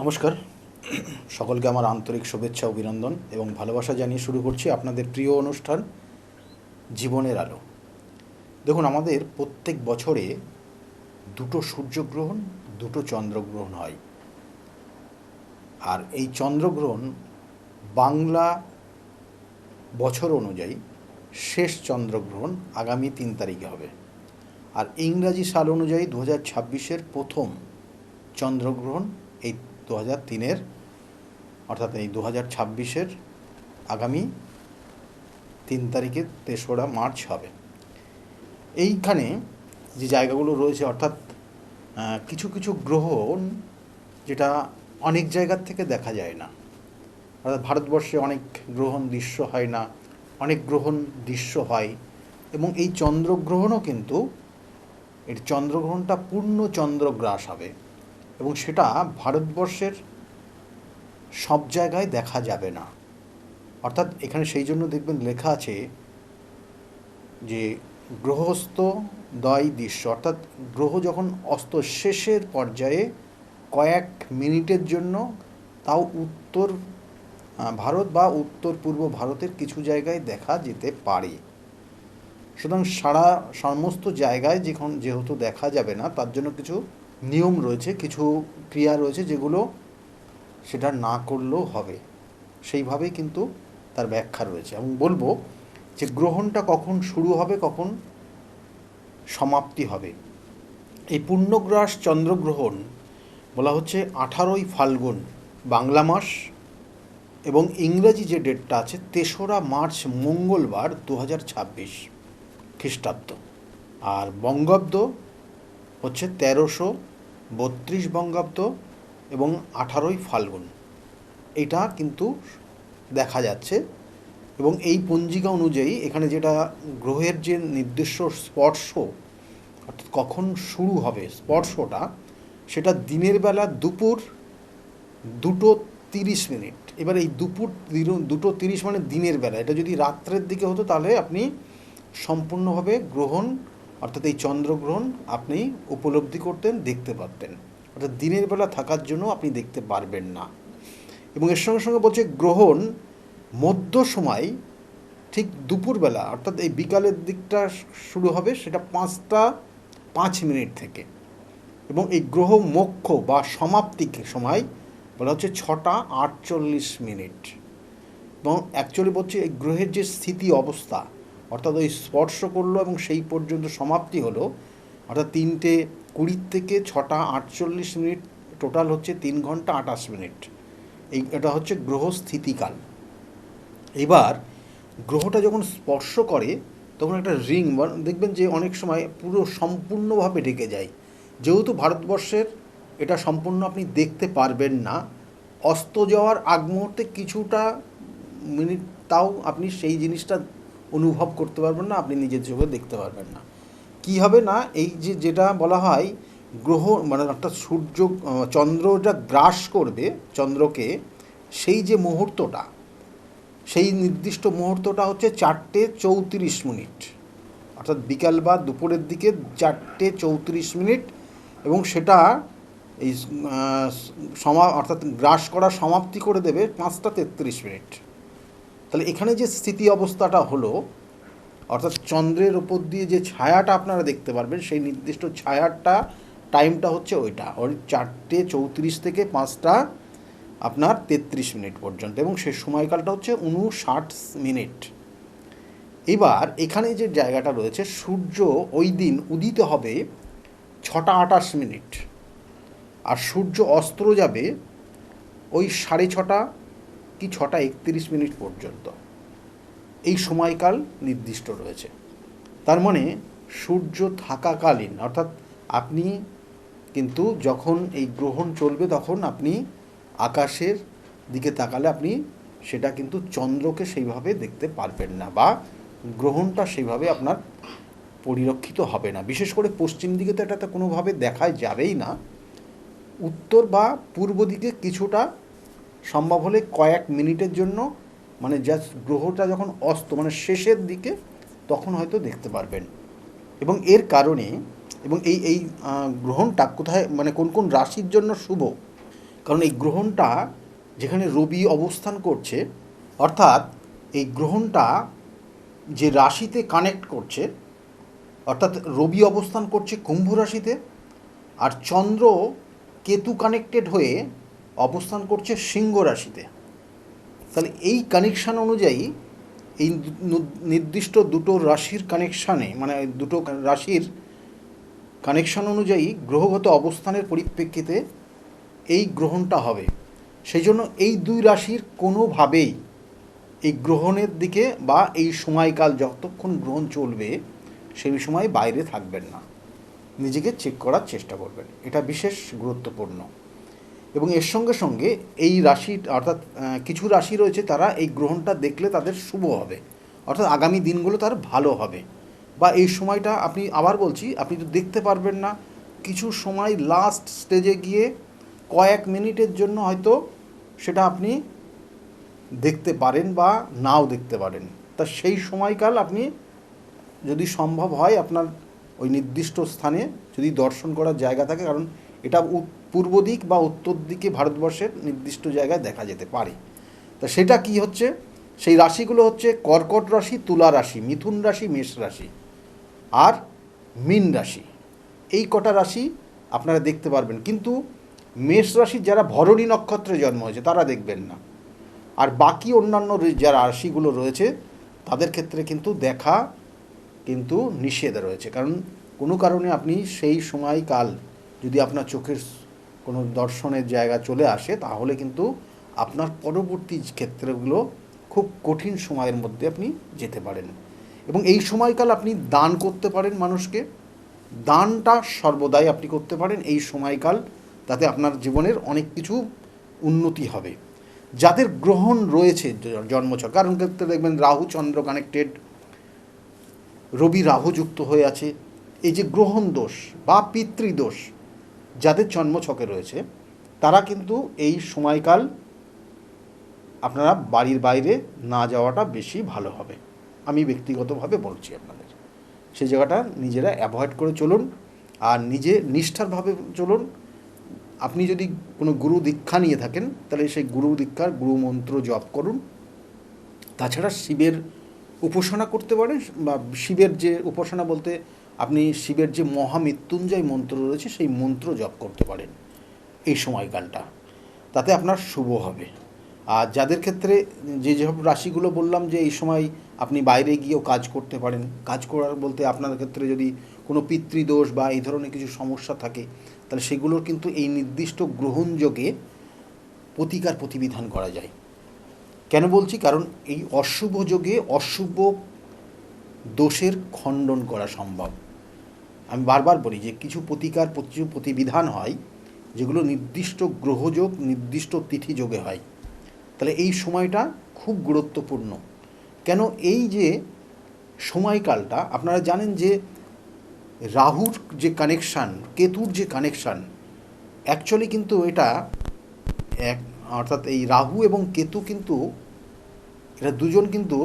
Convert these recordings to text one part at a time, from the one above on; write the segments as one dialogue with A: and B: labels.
A: নমস্কার, সকলকে আমার আন্তরিক শুভেচ্ছা অভিনন্দন এবং ভালোবাসা জানিয়ে শুরু করছি আপনাদের প্রিয় অনুষ্ঠান জীবনের আলো। দেখুন, আমাদের প্রত্যেক বছরে দুটো সূর্যগ্রহণ, দুটো চন্দ্রগ্রহণ হয়। আর এই চন্দ্রগ্রহণ বাংলা বছর অনুযায়ী শেষ চন্দ্রগ্রহণ আগামী 3 তারিখে হবে। আর ইংরাজি সাল অনুযায়ী 2026-এর প্রথম চন্দ্রগ্রহণ এই 2003-এর, অর্থাৎ এই 2026-এর আগামী 3 তারিখে 3রা মার্চ হবে। এইখানে যে জায়গাগুলো রয়েছে, অর্থাৎ কিছু কিছু গ্রহণ যেটা অনেক জায়গার থেকে দেখা যায় না, অর্থাৎ ভারতবর্ষে অনেক গ্রহণ দৃশ্য হয় না, অনেক গ্রহণ দৃশ্য হয়। এবং এই চন্দ্রগ্রহণও কিন্তু এর চন্দ্রগ্রহণটা পূর্ণ চন্দ্রগ্রাস হবে এবং সেটা ভারতবর্ষের সব জায়গায় দেখা যাবে না। অর্থাৎ এখানে সেই জন্য দেখবেন লেখা আছে যে গ্রহস্তদয় দৃশ্য, অর্থাৎ গ্রহ যখন অস্ত শেষের পর্যায়ে কয়েক মিনিটের জন্য, তাও উত্তর ভারত বা উত্তর পূর্ব ভারতের কিছু জায়গায় দেখা যেতে পারে। সুতরাং সমস্ত জায়গায় যেহেতু দেখা যাবে না, তার জন্য কিছু নিয়ম রয়েছে, কিছু ক্রিয়া রয়েছে যেগুলো সেটা না করলেও হবে, সেইভাবেই কিন্তু তার ব্যাখ্যা রয়েছে। এবং বলবো যে গ্রহণটা কখন শুরু হবে, কখন সমাপ্তি হবে। এই পূর্ণগ্রাস চন্দ্রগ্রহণ বলা হচ্ছে 18ই ফাল্গুন বাংলা মাস, এবং ইংরেজি যে ডেটটা আছে 3রা মার্চ মঙ্গলবার 2026 খ্রিস্টাব্দ। আর বঙ্গাব্দ হচ্ছে 1332 বঙ্গাব্দ এবং 18ই ফাল্গুন। এটা কিন্তু দেখা যাচ্ছে। এবং এই পঞ্জিকা অনুযায়ী এখানে যেটা গ্রহের যে নির্দিষ্ট স্পর্শ, অর্থাৎ কখন শুরু হবে স্পর্শটা, সেটা দিনের বেলা দুপুর 2:30। এবার এই দুপুর 2:30 মানে দিনের বেলা, এটা যদি রাত্রের দিকে হতো তাহলে আপনি সম্পূর্ণভাবে গ্রহণ, অর্থাৎ এই চন্দ্রগ্রহণ আপনি উপলব্ধি করতেন, দেখতে পারতেন। অর্থাৎ দিনের বেলা থাকার জন্য আপনি দেখতে পারবেন না। এবং এর সঙ্গে সঙ্গে বলছে গ্রহণ মধ্য সময় ঠিক দুপুরবেলা, অর্থাৎ এই বিকালের দিকটা শুরু হবে, সেটা 5টা 5 মিনিট থেকে। এবং এই গ্রহ মোক্ষ বা সমাপ্তিকে সময় বলা হচ্ছে 6টা 48 মিনিট। এবং অ্যাকচুয়ালি বলছে এই গ্রহের যে স্থিতি অবস্থা, অর্থাৎ ওই স্পর্শ করলো এবং সেই পর্যন্ত সমাপ্তি হলো, অর্থাৎ 3:20 থেকে 6টা 48 মিনিট, টোটাল হচ্ছে 3 ঘন্টা 28 মিনিট। এটা হচ্ছে গ্রহ স্থিতিকাল। এবার গ্রহটা যখন স্পর্শ করে তখন একটা রিং, দেখবেন যে অনেক সময় পুরো সম্পূর্ণভাবে ঢেকে যায়। যেহেতু ভারতবর্ষের এটা সম্পূর্ণ আপনি দেখতে পারবেন না, অস্ত যাওয়ার আগ মুহূর্তে কিছুটা মিনিট তাও আপনি সেই জিনিসটা অনুভব করতে পারবেন না, আপনি নিজের চোখে দেখতে পারবেন না। কী হবে না, এই যেটা বলা হয় গ্রহ মানে অর্থাৎ সূর্য চন্দ্রটা গ্রাস করবে চন্দ্রকে, সেই যে মুহূর্তটা, সেই নির্দিষ্ট মুহূর্তটা হচ্ছে 4:34, অর্থাৎ বিকাল বা দুপুরের দিকে 4:34। এবং সেটা এই অর্থাৎ গ্রাস করা সমাপ্তি করে দেবে 5টা 33 মিনিট। তাহলে এখানে যে স্থিতি অবস্থাটা হলো, অর্থাৎ চন্দ্রের ওপর দিয়ে যে ছায়াটা আপনারা দেখতে পারবেন, সেই নির্দিষ্ট ছায়াটা টাইমটা হচ্ছে ওইটা, ওই 4:34 থেকে 5টা 33 মিনিট পর্যন্ত, এবং সেই সময়কালটা হচ্ছে 59 মিনিট। এবার এখানে যে জায়গাটা রয়েছে, সূর্য ওই দিন উদিত হবে 6টা 28 মিনিট, আর সূর্য অস্ত যাবে ওই 6:30 কি 6টা 31 মিনিট পর্যন্ত। এই সময়কাল নির্দিষ্ট রয়েছে। তার মানে সূর্য থাকাকালীন, অর্থাৎ আপনি কিন্তু যখন এই গ্রহণ চলবে তখন আপনি আকাশের দিকে তাকালে আপনি সেটা কিন্তু চন্দ্রকে সেইভাবে দেখতে পারবেন না, বা গ্রহণটা সেইভাবে আপনার পরিলক্ষিত হবে না। বিশেষ করে পশ্চিম দিকে তো এটা কোনোভাবে দেখা যাবেই না। উত্তর বা পূর্ব দিকে কিছুটা সম্ভব হলে কয়েক মিনিটের জন্য, মানে জাস্ট গ্রহটা যখন অস্ত মানে শেষের দিকে, তখন হয়তো দেখতে পারবেন। এবং এর কারণে, এবং এই গ্রহণটা কোথায়, মানে কোন কোন রাশির জন্য শুভ, কারণ এই গ্রহণটা যেখানে রবি অবস্থান করছে, অর্থাৎ এই গ্রহণটা যে রাশিতে কানেক্ট করছে, অর্থাৎ রবি অবস্থান করছে কুম্ভ রাশিতে, আর চন্দ্র কেতু কানেক্টেড হয়ে অবস্থান করছে সিংহ রাশিতে। তাহলে এই কানেকশান অনুযায়ী এই নির্দিষ্ট দুটো রাশির কানেকশানে, মানে দুটো রাশির কানেকশান অনুযায়ী গ্রহগত অবস্থানের পরিপ্রেক্ষিতে এই গ্রহণটা হবে। সেই জন্য এই দুই রাশির কোনোভাবেই এই গ্রহণের দিকে বা এই সময়কাল যতক্ষণ গ্রহণ চলবে সেই সময় বাইরে থাকবেন না, নিজেকে চেক করার চেষ্টা করবেন, এটা বিশেষ গুরুত্বপূর্ণ। এবং এর সঙ্গে সঙ্গে এই রাশি, অর্থাৎ কিছু রাশি রয়েছে তারা এই গ্রহণটা দেখলে তাদের শুভ হবে, অর্থাৎ আগামী দিনগুলো তার ভালো হবে। বা এই সময়টা আপনি, আবার বলছি, আপনি তো দেখতে পারবেন না, কিছু সময় লাস্ট স্টেজে গিয়ে কয়েক মিনিটের জন্য হয়তো সেটা আপনি দেখতে পারেন বা নাও দেখতে পারেন। তা সেই সময়কাল আপনি যদি সম্ভব হয় আপনার ওই নির্দিষ্ট স্থানে যদি দর্শন করার জায়গা থাকে, কারণ এটা পূর্ব দিক বা উত্তর দিকে ভারতবর্ষের নির্দিষ্ট জায়গায় দেখা যেতে পারে। তা সেটা কি হচ্ছে, সেই রাশিগুলো হচ্ছে কর্কট রাশি, তুলা রাশি, মিথুন রাশি, মেষ রাশি আর মীন রাশি। এই কটা রাশি আপনারা দেখতে পারবেন, কিন্তু মেষ রাশির যারা ভরণী নক্ষত্রে জন্ম হয়েছে তারা দেখবেন না। আর বাকি অন্যান্য যারা রাশিগুলো রয়েছে তাদের ক্ষেত্রে কিন্তু দেখা কিন্তু নিষেধ রয়েছে, কারণ কোনো কারণে আপনি সেই সময়কাল যদি আপনার চোখের কোনো দর্শনের জায়গা চলে আসে তাহলে কিন্তু আপনার পরবর্তী ক্ষেত্রগুলো খুব কঠিন সময়ের মধ্যে আপনি যেতে পারেন। এবং এই সময়কাল আপনি দান করতে পারেন মানুষকে, দানটা সর্বদাই আপনি করতে পারেন এই সময়কাল, তাতে আপনার জীবনের অনেক কিছু উন্নতি হবে। যাদের গ্রহণ রয়েছে জন্মছক, কারণ ক্ষেত্রে দেখবেন রাহু চন্দ্র কানেক্টেড, রবি রাহু যুক্ত হয়ে আছে, এই যে গ্রহণ দোষ বা পিতৃদোষ যাদের জন্মছকে রয়েছে তারা কিন্তু এই সময়কাল আপনারা বাড়ির বাইরে না যাওয়াটা বেশি ভালো হবে, আমি ব্যক্তিগতভাবে বলছি আপনাদের। সেই জায়গাটা নিজেরা অ্যাভয়েড করে চলুন আর নিজে নিষ্ঠারভাবে চলুন। আপনি যদি কোনো গুরু দীক্ষা নিয়ে থাকেন তাহলে সেই গুরু দীক্ষার গুরু মন্ত্র জপ করুন। তাছাড়া শিবের উপাসনা করতে পারেন, বা শিবের যে উপাসনা বলতে আপনি শিবের যে মহামৃত্যুঞ্জয় মন্ত্র রয়েছে সেই মন্ত্র জপ করতে পারেন এই সময়কালটা, তাতে আপনার শুভ হবে। আর যাদের ক্ষেত্রে যেসব রাশিগুলো বললাম যে এই সময় আপনি বাইরে গিয়েও কাজ করতে পারেন, কাজ করার বলতে আপনার ক্ষেত্রে যদি কোনো পিতৃদোষ বা এই ধরনের কিছু সমস্যা থাকে তাহলে সেগুলোর কিন্তু এই নির্দিষ্ট গ্রহণযোগে প্রতিকার প্রতিবিধান করা যায়। কেন বলছি, কারণ এই অশুভ যোগে অশুভ দোষের খণ্ডন করা সম্ভব। আমি বারবার বলি যে কিছু প্রতিকার প্রতিবিধান হয় যেগুলো নির্দিষ্ট গ্রহযোগ নির্দিষ্ট তিথি যোগে হয়। তাহলে এই সময়টা খুব গুরুত্বপূর্ণ। কেন, এই যে সময়কালটা আপনারা জানেন যে রাহুর যে কানেকশান, কেতুর যে কানেকশান, অ্যাকচুয়ালি কিন্তু এটা এক, অর্থাৎ এই রাহু এবং কেতু কিন্তু এরা দুজন কিন্তু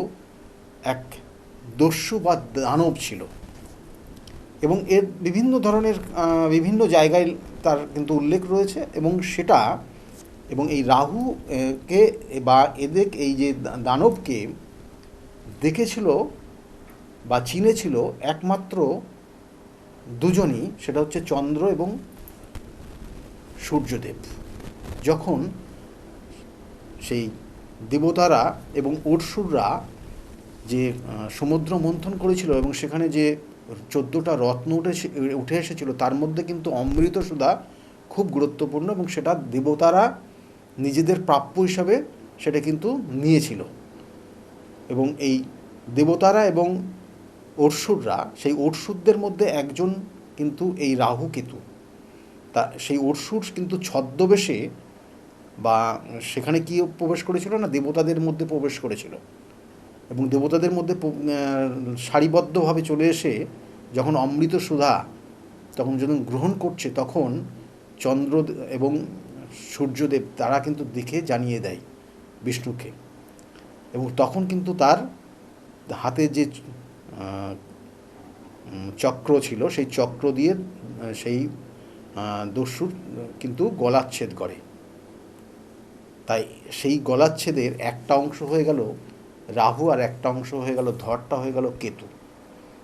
A: এক দস্যু বা দানব ছিল, এবং এর বিভিন্ন ধরনের বিভিন্ন জায়গায় তার কিন্তু উল্লেখ রয়েছে। এবং সেটা, এবং এই রাহু কে বা এদের এই যে দানবকে দেখেছিল বা চিনেছিল একমাত্র দুজনই, সেটা হচ্ছে চন্দ্র এবং সূর্যদেব। যখন সেই দেবতারা এবং অসুররা যে সমুদ্র মন্থন করেছিল এবং সেখানে যে 14টা রত্ন উঠে এসেছিল তার মধ্যে কিন্তু অমৃত সুধা খুব গুরুত্বপূর্ণ, এবং সেটা দেবতারা নিজেদের প্রাপ্য হিসাবে সেটা কিন্তু নিয়েছিল। এবং এই দেবতারা এবং অসুররা, সেই অসুরদের মধ্যে একজন কিন্তু এই রাহু কেতু, তা সেই অসুর কিন্তু ছদ্মবেশে বা সেখানে কি প্রবেশ করেছিল না, দেবতাদের মধ্যে প্রবেশ করেছিল, এবং দেবতাদের মধ্যে সারিবদ্ধভাবে চলে এসে যখন অমৃত সুধা তখন যখন গ্রহণ করছে তখন চন্দ্র এবং সূর্যদেব তারা কিন্তু দেখে জানিয়ে দেয় বিষ্ণুকে, এবং তখন কিন্তু তার হাতে যে চক্র ছিল সেই চক্র দিয়ে সেই দস্যুর কিন্তু গলাচ্ছেদ করে, তাই সেই গলাচ্ছেদের একটা অংশ হয়ে গেল রাহু, আর একটা অংশ হয়ে গেল ধরটা হয়ে গেল কেতু।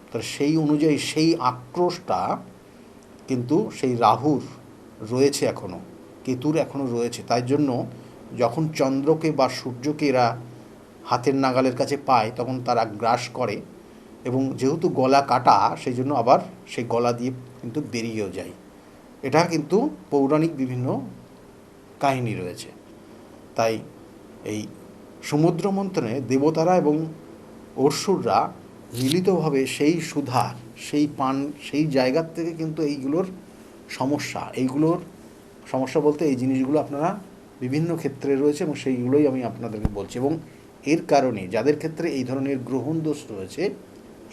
A: তাহলে সেই অনুযায়ী সেই আক্রোশটা কিন্তু সেই রাহুর রয়েছে এখনও, কেতুর এখনও রয়েছে। তাই জন্য যখন চন্দ্রকে বা সূর্যকে এরা হাতের নাগালের কাছে পায় তখন তারা গ্রাস করে, এবং যেহেতু গলা কাটা সেই জন্য আবার সেই গলা দিয়ে কিন্তু বেরিয়েও যায়। এটা কিন্তু পৌরাণিক বিভিন্ন কাহিনী রয়েছে। তাই এই সমুদ্র মন্থনে দেবতারা এবং অসুররা মিলিতভাবে সেই সুধা, সেই পান, সেই জায়গার থেকে কিন্তু এইগুলোর সমস্যা বলতে এই জিনিসগুলো আপনারা বিভিন্ন ক্ষেত্রে রয়েছে এবং সেইগুলোই আমি আপনাদেরকে বলছি। এবং এর কারণে যাদের ক্ষেত্রে এই ধরনের গ্রহণ দোষ রয়েছে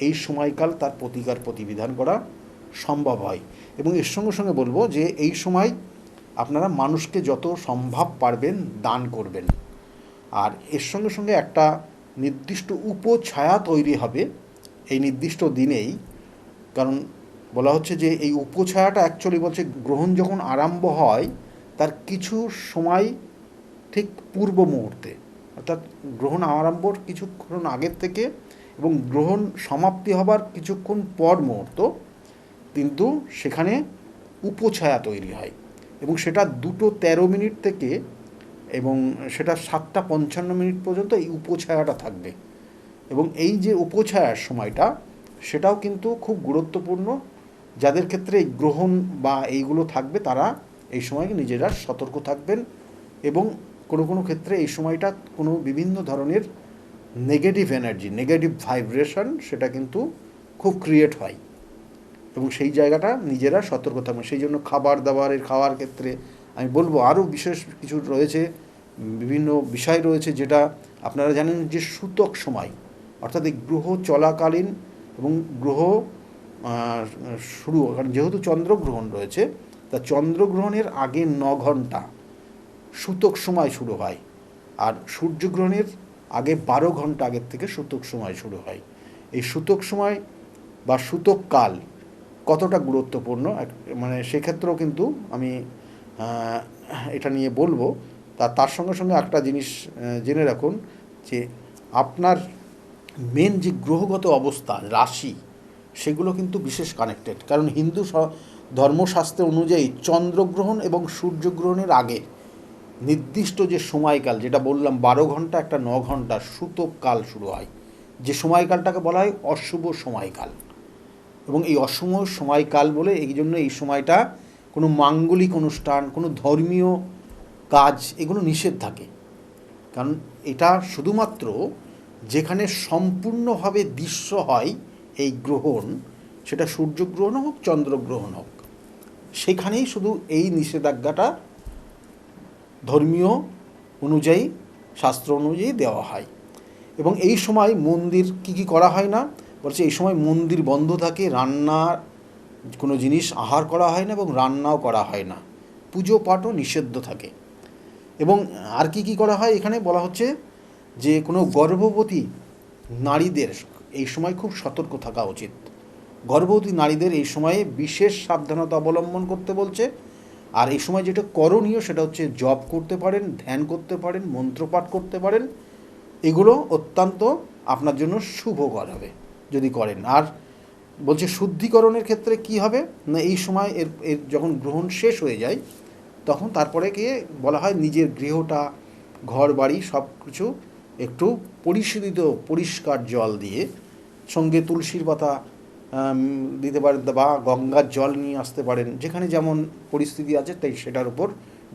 A: এই সময়কাল তার প্রতিকার প্রতিবিধান করা সম্ভব হয়। এবং এর সঙ্গে সঙ্গে বলবো যে এই সময় আপনারা মানুষকে যত সম্ভব পারবেন দান করবেন। আর এর সঙ্গে সঙ্গে একটা নির্দিষ্ট উপছায়া তৈরি হবে এই নির্দিষ্ট দিনেই। কারণ বলা হচ্ছে যে এই উপছায়াটা অ্যাকচুয়ালি বলছে গ্রহণ যখন আরম্ভ হয় তার কিছু সময় ঠিক পূর্ব মুহূর্তে, অর্থাৎ গ্রহণ আরম্ভর কিছুক্ষণ আগের থেকে এবং গ্রহণ সমাপ্তি হবার কিছুক্ষণ পর মুহূর্ত কিন্তু সেখানে উপছায়া তৈরি হয়, এবং সেটা 2:13 থেকে এবং সেটা 7:55 পর্যন্ত এই উপছায়াটা থাকবে। এবং এই যে উপছায়ার সময়টা সেটাও কিন্তু খুব গুরুত্বপূর্ণ। যাদের ক্ষেত্রে এই গ্রহণ বা এইগুলো থাকবে তারা এই সময় নিজেরা সতর্ক থাকবেন, এবং কোনো কোনো ক্ষেত্রে এই সময়টা কোনো বিভিন্ন ধরনের নেগেটিভ এনার্জি, নেগেটিভ ভাইব্রেশন সেটা কিন্তু খুব ক্রিয়েট হয়, এবং সেই জায়গাটা নিজেরা সতর্ক থাকবেন। সেই জন্য খাওয়ার ক্ষেত্রে আমি বলবো আরও বিশেষ কিছু রয়েছে, বিভিন্ন বিষয় রয়েছে যেটা আপনারা জানেন যে সূতক সময়, অর্থাৎ এই গ্রহ চলাকালীন এবং গ্রহ শুরু, কারণ যেহেতু চন্দ্রগ্রহণ রয়েছে তা চন্দ্রগ্রহণের আগে 9 ঘন্টা সূতক সময় শুরু হয়, আর সূর্যগ্রহণের আগে 12 ঘন্টা আগের থেকে সূতক সময় শুরু হয়। এই সূতক সময় বা সূতক কাল কতটা গুরুত্বপূর্ণ মানে সেক্ষেত্রেও কিন্তু আমি এটা নিয়ে বলবো। তার সঙ্গে সঙ্গে একটা জিনিস জেনে রাখুন যে আপনার মেন যে গ্রহগত অবস্থা রাশি সেগুলো কিন্তু বিশেষ কানেক্টেড। কারণ হিন্দু ধর্মশাস্ত্র অনুযায়ী চন্দ্রগ্রহণ এবং সূর্যগ্রহণের আগে নির্দিষ্ট যে সময়কাল যেটা বললাম 12 ঘন্টা একটা 9 ঘন্টা সূতক কাল শুরু হয়, যে সময়কালটাকে বলা হয় অশুভ সময়কাল। এবং এই অশুভ সময়কাল বলে এই জন্য এই সময়টা কোনো মাঙ্গলিক অনুষ্ঠান, কোনো ধর্মীয় কাজ এগুলো নিষেধ থাকে। কারণ এটা শুধুমাত্র যেখানে সম্পূর্ণভাবে দৃশ্য হয় এই গ্রহণ, সেটা সূর্যগ্রহণ হোক চন্দ্রগ্রহণ হোক, সেখানেই শুধু এই নিষেধাজ্ঞাটা ধর্মীয় অনুযায়ী, শাস্ত্র অনুযায়ী দেওয়া হয়। এবং এই সময় মন্দির কী করা হয় না বলছে, এই সময় মন্দির বন্ধ থাকে, রান্নার কোনো জিনিস আহার করা হয় না এবং রান্নাও করা হয় না, পুজো পাঠও নিষিদ্ধ থাকে। এবং আর কি করা হয় এখানে বলা হচ্ছে যে কোনো গর্ভবতী নারীদের এই সময় খুব সতর্ক থাকা উচিত। গর্ভবতী নারীদের এই সময়ে বিশেষ সাবধানতা অবলম্বন করতে বলছে। আর এই সময় যেটা করণীয় সেটা হচ্ছে জপ করতে পারেন, ধ্যান করতে পারেন, মন্ত্রপাঠ করতে পারেন, এগুলো অত্যন্ত আপনার জন্য শুভকর হবে যদি করেন। আর বলছে শুদ্ধিকরণের ক্ষেত্রে কি হবে না, এই সময় এর যখন গ্রহণ শেষ হয়ে যায় তখন তারপরে গিয়ে বলা হয় নিজের গৃহটা, ঘর বাড়ি সব কিছু একটু পরিষ্কার জল দিয়ে, সঙ্গে তুলসীর পাতা দিতে পারেন বা গঙ্গার জল নিয়ে আসতে পারেন, যেখানে যেমন পরিস্থিতি আছে তাই সেটার উপর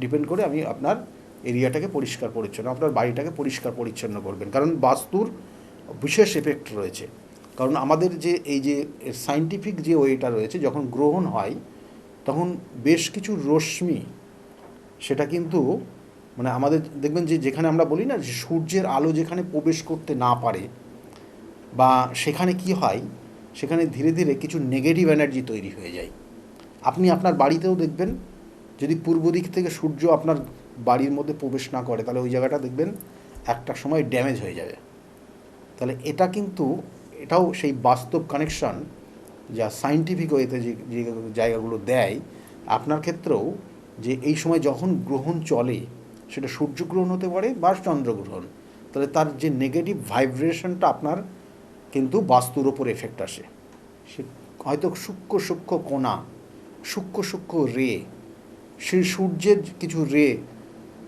A: ডিপেন্ড করে আমি আপনার এরিয়াটাকে পরিষ্কার পরিচ্ছন্ন, আপনার বাড়িটাকে পরিষ্কার পরিচ্ছন্ন করবেন। কারণ বাস্তুর বিশেষ এফেক্ট রয়েছে। কারণ আমাদের যে এই যে সায়েন্টিফিক যে ওয়েটা রয়েছে, যখন গ্রহণ হয় তখন বেশ কিছু রশ্মি সেটা কিন্তু মানে আমাদের দেখবেন যে যেখানে আমরা বলি না যে সূর্যের আলো যেখানে প্রবেশ করতে না পারে বা সেখানে কি হয়, সেখানে ধীরে ধীরে কিছু নেগেটিভ এনার্জি তৈরি হয়ে যায়। আপনি আপনার বাড়িতেও দেখবেন যদি পূর্ব দিক থেকে সূর্য আপনার বাড়ির মধ্যে প্রবেশ না করে তাহলে ওই জায়গাটা দেখবেন একটা সময় ড্যামেজ হয়ে যাবে। তাহলে এটা কিন্তু এটাও সেই বাস্তব কানেকশন যা সায়েন্টিফিক ওয়েতে যে জায়গাগুলো দেয় আপনার ক্ষেত্রেও, যে এই সময় যখন গ্রহণ চলে সেটা সূর্যগ্রহণ হতে পারে বা চন্দ্রগ্রহণ, তাহলে তার যে নেগেটিভ ভাইব্রেশনটা আপনার কিন্তু বাস্তুর ওপর এফেক্ট আসে। সে হয়তো সূক্ষ্ম সূক্ষ্ম কণা, সূক্ষ্ম সূক্ষ্ম রে, সেই সূর্যের কিছু রে,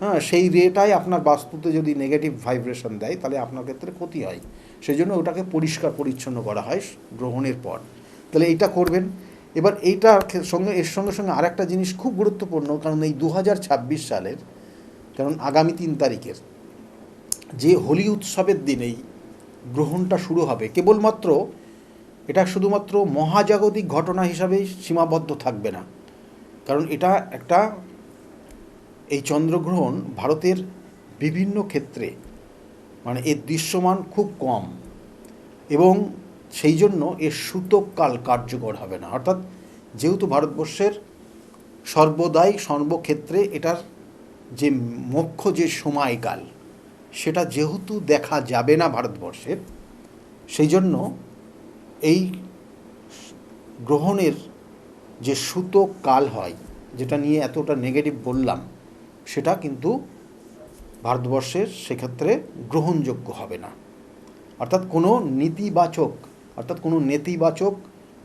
A: হ্যাঁ, সেই রেটাই আপনার বাস্তুতে যদি নেগেটিভ ভাইব্রেশন দেয় তাহলে আপনার ক্ষেত্রে ক্ষতি হয়। সেই জন্য ওটাকে পরিষ্কার পরিচ্ছন্ন করা হয় গ্রহণের পর। তাহলে এইটা করবেন। এবার এইটার সঙ্গে এর সঙ্গে সঙ্গে আরেকটা জিনিস খুব গুরুত্বপূর্ণ, কারণ এই 2026 সালের, কারণ আগামী 3 তারিখের যে হোলি উৎসবের দিনেই গ্রহণটা শুরু হবে, কেবলমাত্র এটা শুধুমাত্র মহাজাগতিক ঘটনা হিসাবেই সীমাবদ্ধ থাকবে না, কারণ এটা একটা, এই চন্দ্রগ্রহণ ভারতের বিভিন্ন ক্ষেত্রে মানে এর দৃশ্যমান খুব কম, এবং সেই জন্য এর সূতককাল কার্যকর হবে না। অর্থাৎ যেহেতু ভারতবর্ষের সর্বদাই সর্বক্ষেত্রে এটার যে মুখ্য যে সময়কাল সেটা যেহেতু দেখা যাবে না ভারতবর্ষের, সেই জন্য এই গ্রহণের যে সূতককাল হয়, যেটা নিয়ে এতটা নেগেটিভ বললাম, সেটা কিন্তু ভারতবর্ষের সেক্ষেত্রে গ্রহণযোগ্য হবে না। অর্থাৎ কোনো নেতিবাচক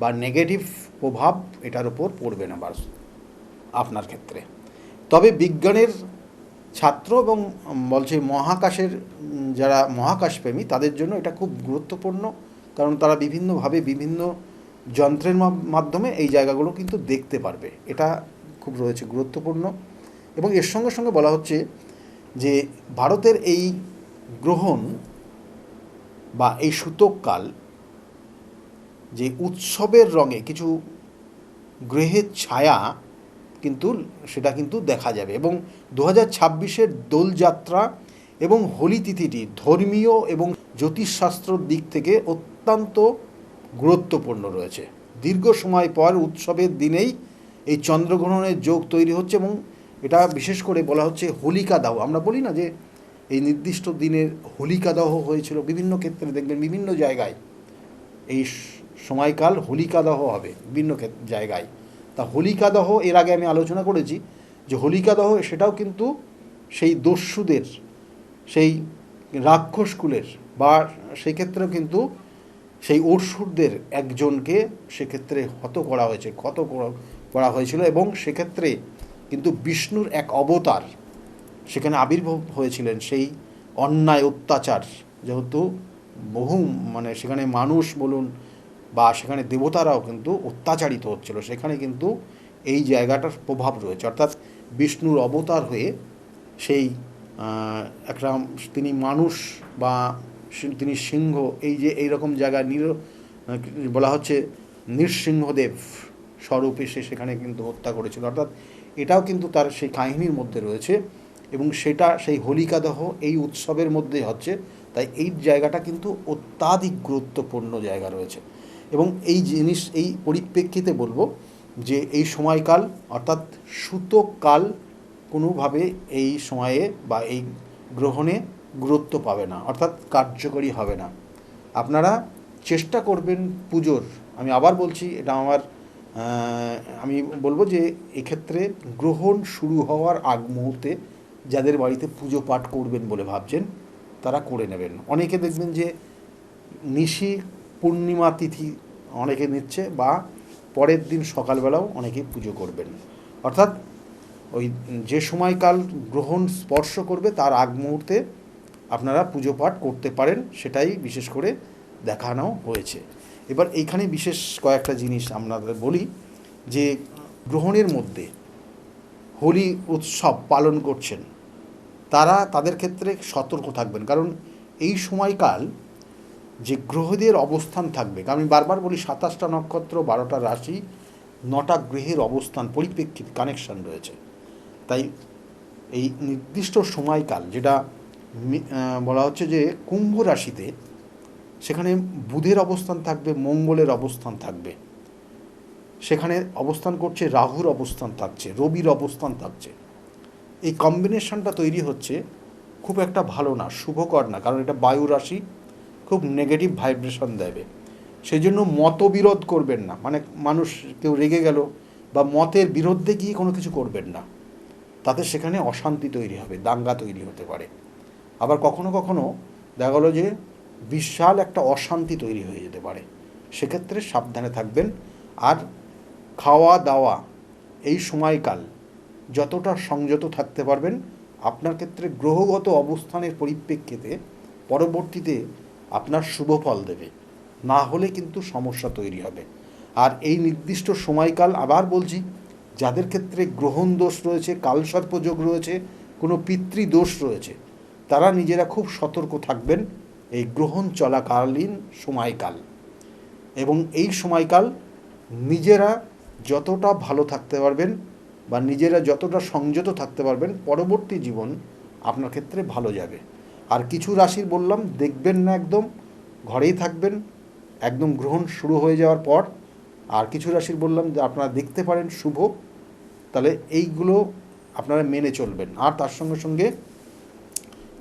A: বা নেগেটিভ প্রভাব এটার উপর পড়বে না আপনার ক্ষেত্রে। তবে বিজ্ঞানের ছাত্র এবং বলছে মহাকাশের যারা মহাকাশপ্রেমী তাদের জন্য এটা খুব গুরুত্বপূর্ণ, কারণ তারা বিভিন্নভাবে বিভিন্ন যন্ত্রের মাধ্যমে এই জায়গাগুলো কিন্তু দেখতে পারবে। এটা খুব রয়েছে গুরুত্বপূর্ণ। এবং এর সঙ্গে সঙ্গে বলা হচ্ছে যে ভারতের এই গ্রহণ বা এই সূতককাল যে উৎসবের রঙে কিছু গ্রহের ছায়া কিন্তু সেটা কিন্তু দেখা যাবে। এবং 2026-এর দোলযাত্রা এবং হোলি তিথিটি ধর্মীয় এবং জ্যোতিষশাস্ত্রর দিক থেকে অত্যন্ত গুরুত্বপূর্ণ রয়েছে। দীর্ঘ সময় পর উৎসবের দিনেই এই চন্দ্রগ্রহণের যোগ তৈরি হচ্ছে, এবং এটা বিশেষ করে বলা হচ্ছে হোলিকা দাহ। আমরা বলি না যে এই নির্দিষ্ট দিনের হোলিকা দাহ হয়েছিল, বিভিন্ন ক্ষেত্রে দেখবেন বিভিন্ন জায়গায় এই সময়কাল হোলিকা দাহ হবে বিভিন্ন জায়গায়। তা হোলিকা দহ এর আগে আমি আলোচনা করেছি যে হোলিকা দহ সেটাও কিন্তু সেই দস্যুদের, সেই রাক্ষসকুলের বা সেক্ষেত্রেও কিন্তু সেই অসুরদের একজনকে সেক্ষেত্রে ক্ষত করা হয়েছিল, এবং সেক্ষেত্রে কিন্তু বিষ্ণুর এক অবতার সেখানে আবির্ভাব হয়েছিলেন। সেই অন্যায় অত্যাচার, যেহেতু বহু মানে সেখানে মানুষ বলুন বা সেখানে দেবতারাও কিন্তু অত্যাচারিত হচ্ছিল, সেখানে কিন্তু এই জায়গাটার প্রভাব রয়েছে। অর্থাৎ বিষ্ণুর অবতার হয়ে সেই একটা তিনি মানুষ বা তিনি সিংহ, এই যে এইরকম জায়গায় বলা হচ্ছে নৃসিংহদেব স্বরূপ এসে সেখানে কিন্তু হত্যা করেছিল। অর্থাৎ এটাও কিন্তু তার সেই কাহিনীর মধ্যে রয়েছে, এবং সেটা সেই হোলিকা দহ এই উৎসবের মধ্যে হচ্ছে। তাই এই জায়গাটা কিন্তু অত্যাধিক গুরুত্বপূর্ণ জায়গা রয়েছে। এবং এই পরিপ্রেক্ষিতে বলবো যে এই সময়কাল অর্থাৎ সূতককাল কোনোভাবে এই সময়ে বা এই গ্রহণে গুরুত্ব পাবে না, অর্থাৎ কার্যকরী হবে না। আপনারা চেষ্টা করবেন পুজোর, আমি আবার বলছি এটা আমি বলবো যে এক্ষেত্রে গ্রহণ শুরু হওয়ার আগ মুহূর্তে যাদের বাড়িতে পুজো পাঠ করবেন বলে ভাবছেন তারা করে নেবেন। অনেকে দেখবেন যে নিশি পূর্ণিমা তিথি অনেকে নিচ্ছে, বা পরের দিন সকালবেলাও অনেকে পুজো করবেন। অর্থাৎ ওই যে সময়কাল গ্রহণ স্পর্শ করবে তার আগ মুহূর্তে আপনারা পুজো পাঠ করতে পারেন, সেটাই বিশেষ করে দেখানো হয়েছে। এবার এইখানে বিশেষ কয়েকটা জিনিস আপনাদের বলি যে গ্রহণের মধ্যে হোলি উৎসব পালন করছেন তাদের ক্ষেত্রে সতর্ক থাকবেন, কারণ এই সময়কাল যে গ্রহদের অবস্থান থাকবে, আমি বারবার বলি 27টা নক্ষত্র, 12টা রাশি, 9টা গ্রহের অবস্থান পরিপ্রেক্ষিত কানেকশান রয়েছে। তাই এই নির্দিষ্ট সময়কাল যেটা বলা হচ্ছে যে কুম্ভ রাশিতে, সেখানে বুধের অবস্থান থাকবে, মঙ্গলের অবস্থান থাকবে, সেখানে অবস্থান করছে রাহুর অবস্থান থাকছে, রবির অবস্থান থাকছে। এই কম্বিনেশনটা তৈরি হচ্ছে খুব একটা ভালো না, শুভকর না, কারণ এটা বায়ু রাশি, খুব নেগেটিভ ভাইব্রেশন দেবে। সেই জন্য মতবিরোধ করবেন না, মানে মানুষ কেউ রেগে গেল বা মতের বিরুদ্ধে গিয়ে কোনো কিছু করবেন না। তাতে সেখানে অশান্তি তৈরি হবে, দাঙ্গা তৈরি হতে পারে। আবার কখনো কখনো দেখা গেলো যে বিশাল একটা অশান্তি তৈরি হয়ে যেতে পারে। সেক্ষেত্রে সাবধানে থাকবেন। আর খাওয়া দাওয়া এই সময়কাল যতটা সংযত থাকতে পারবেন, আপনার ক্ষেত্রে গ্রহগত অবস্থানের পরিপ্রেক্ষিতে পরবর্তীতে আপনার শুভ ফল দেবে, না হলে কিন্তু সমস্যা তৈরি হবে। আর এই নির্দিষ্ট সময়কাল আবার বলছি, যাদের ক্ষেত্রে গ্রহণ দোষ রয়েছে, কালসর্পযোগ রয়েছে, কোনো পিতৃদোষ রয়েছে, তারা নিজেরা খুব সতর্ক থাকবেন এই গ্রহণ চলাকালীন সময়কাল। এবং এই সময়কাল নিজেরা যতটা ভালো থাকতে পারবেন বা নিজেরা যতটা সংযত থাকতে পারবেন, পরবর্তী জীবন আপনার ক্ষেত্রে ভালো যাবে। আর কিছু রাশির বললাম দেখবেন না, একদম ঘরেই থাকবেন একদম গ্রহণ শুরু হয়ে যাওয়ার পর। আর কিছু রাশির বললাম যে আপনারা দেখতে পারেন শুভ, তাহলে এইগুলো আপনারা মেনে চলবেন। আর তার সঙ্গে সঙ্গে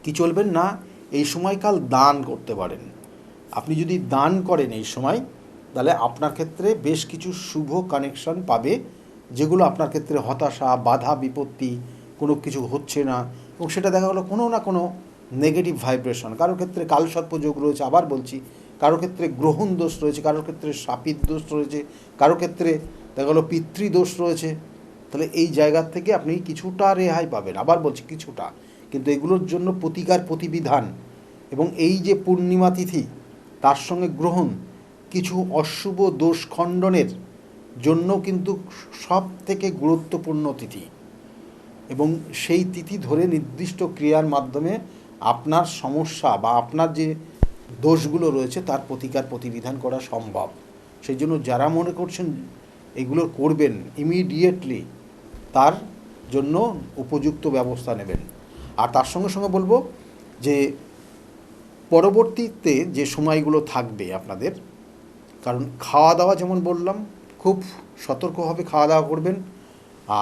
A: কি চলবেন না, এই সময়কাল দান করতে পারেন। আপনি যদি দান করেন এই সময়, তাহলে আপনার ক্ষেত্রে বেশ কিছু শুভ কানেকশন পাবে, যেগুলো আপনার ক্ষেত্রে হতাশা, বাধা, বিপত্তি, কোনো কিছু হচ্ছে না, এবং সেটা দেখা গেলো কোনো না কোনো নেগেটিভ ভাইব্রেশন। কারোর ক্ষেত্রে কালসর্পযোগ রয়েছে, আবার বলছি, কারোর ক্ষেত্রে গ্রহণ দোষ রয়েছে, কারোর ক্ষেত্রে শাপিত দোষ রয়েছে, কারোর ক্ষেত্রে দেখা গেলো পিতৃদোষ রয়েছে। তাহলে এই জায়গার থেকে আপনি কিছুটা রেহাই পাবেন, আবার বলছি কিছুটা। কিন্তু এগুলোর জন্য প্রতিকার, প্রতিবিধান এবং এই যে পূর্ণিমা তিথি তার সঙ্গে গ্রহণ, কিছু অশুভ দোষ খণ্ডনের জন্য কিন্তু সব থেকে গুরুত্বপূর্ণ তিথি। এবং সেই তিথি ধরে নির্দিষ্ট ক্রিয়ার মাধ্যমে আপনার সমস্যা বা আপনার যে দোষগুলো রয়েছে তার প্রতিকার, প্রতিবিধান করা সম্ভব। সেই জন্য যারা মনে করছেন এগুলো করবেন ইমিডিয়েটলি, তার জন্য উপযুক্ত ব্যবস্থা নেবেন। আর তার সঙ্গে সঙ্গে বলবো যে পরবর্তীতে যে সময়গুলো থাকবে আপনাদের, কারণ খাওয়া দাওয়া যেমন বললাম খুব সতর্কভাবে খাওয়া দাওয়া করবেন।